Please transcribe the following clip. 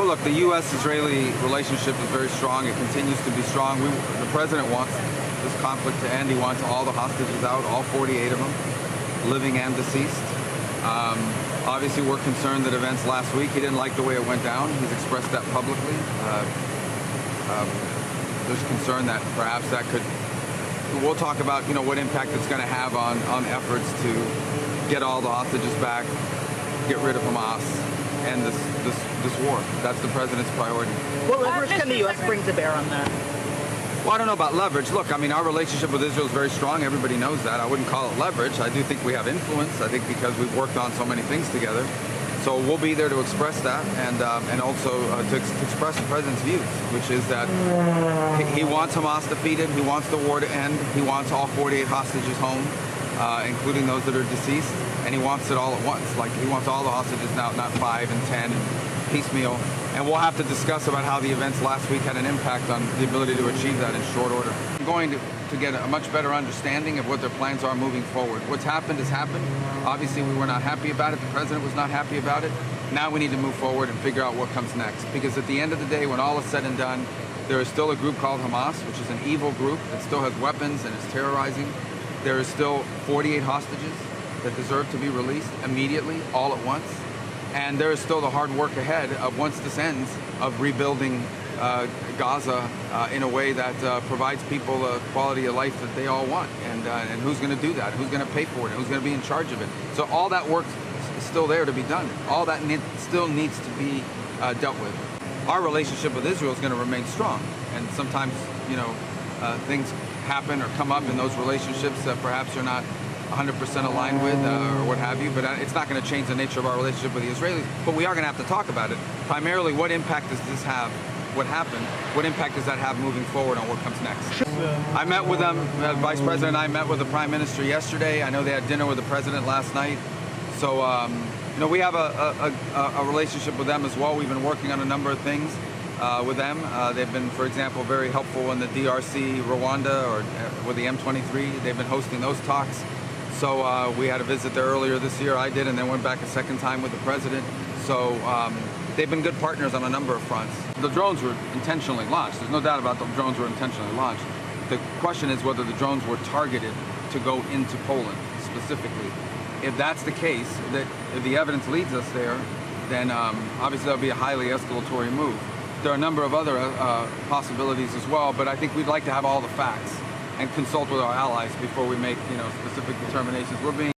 Well, look, the U.S.-Israeli relationship is very strong. It continues to be strong. The president wants this conflict to end. He wants all the hostages out, all 48 of them, living and deceased. Obviously, we're concerned that events last week, he didn't like the way it went down. He's expressed that publicly. There's concern that perhaps that could, we'll talk about, what impact it's going to have on efforts to get all the hostages back, get rid of Hamas, and this war. That's the president's priority. What leverage can the U.S. bring to bear on that? Well, I don't know about leverage. Look, our relationship with Israel is very strong. Everybody knows that. I wouldn't call it leverage. I do think we have influence. I think because we've worked on so many things together. So we'll be there to express that and also to express the president's views, which is that he wants Hamas defeated. He wants the war to end. He wants all 48 hostages home, including those that are deceased. And he wants it all at once. Like, he wants all the hostages now, not 5 and 10, piecemeal. And we'll have to discuss about how the events last week had an impact on the ability to achieve that in short order. I'm going to get a much better understanding of what their plans are moving forward. What's happened has happened. Obviously, we were not happy about it. The president was not happy about it. Now we need to move forward and figure out what comes next. Because at the end of the day, when all is said and done, there is still a group called Hamas, which is an evil group that still has weapons and is terrorizing. There is still 48 hostages that deserve to be released immediately, all at once. And there is still the hard work ahead of, once this ends, of rebuilding Gaza in a way that provides people the quality of life that they all want. And who's going to do that? Who's going to pay for it? Who's going to be in charge of it? So all that work is still there to be done. All that still needs to be dealt with. Our relationship with Israel is going to remain strong. And sometimes, things happen or come up in those relationships that perhaps you're not 100% aligned with or what have you, but it's not going to change the nature of our relationship with the Israelis. But we are going to have to talk about it. Primarily, what impact does this have? What happened? What impact does that have moving forward on what comes next? I met with them. Vice President and I met with the Prime Minister yesterday. I know they had dinner with the President last night. So, we have a relationship with them as well. We've been working on a number of things with them. They've been, for example, very helpful in the DRC, Rwanda, or with the M23. They've been hosting those talks. So we had a visit there earlier this year. I did, and then went back a second time with the president. So they've been good partners on a number of fronts. The drones were intentionally launched. There's no doubt about the drones were intentionally launched. The question is whether the drones were targeted to go into Poland specifically. If that's the case, that if the evidence leads us there, then obviously that would be a highly escalatory move. There are a number of other possibilities as well, but I think we'd like to have all the facts and consult with our allies before we make, specific determinations. We're being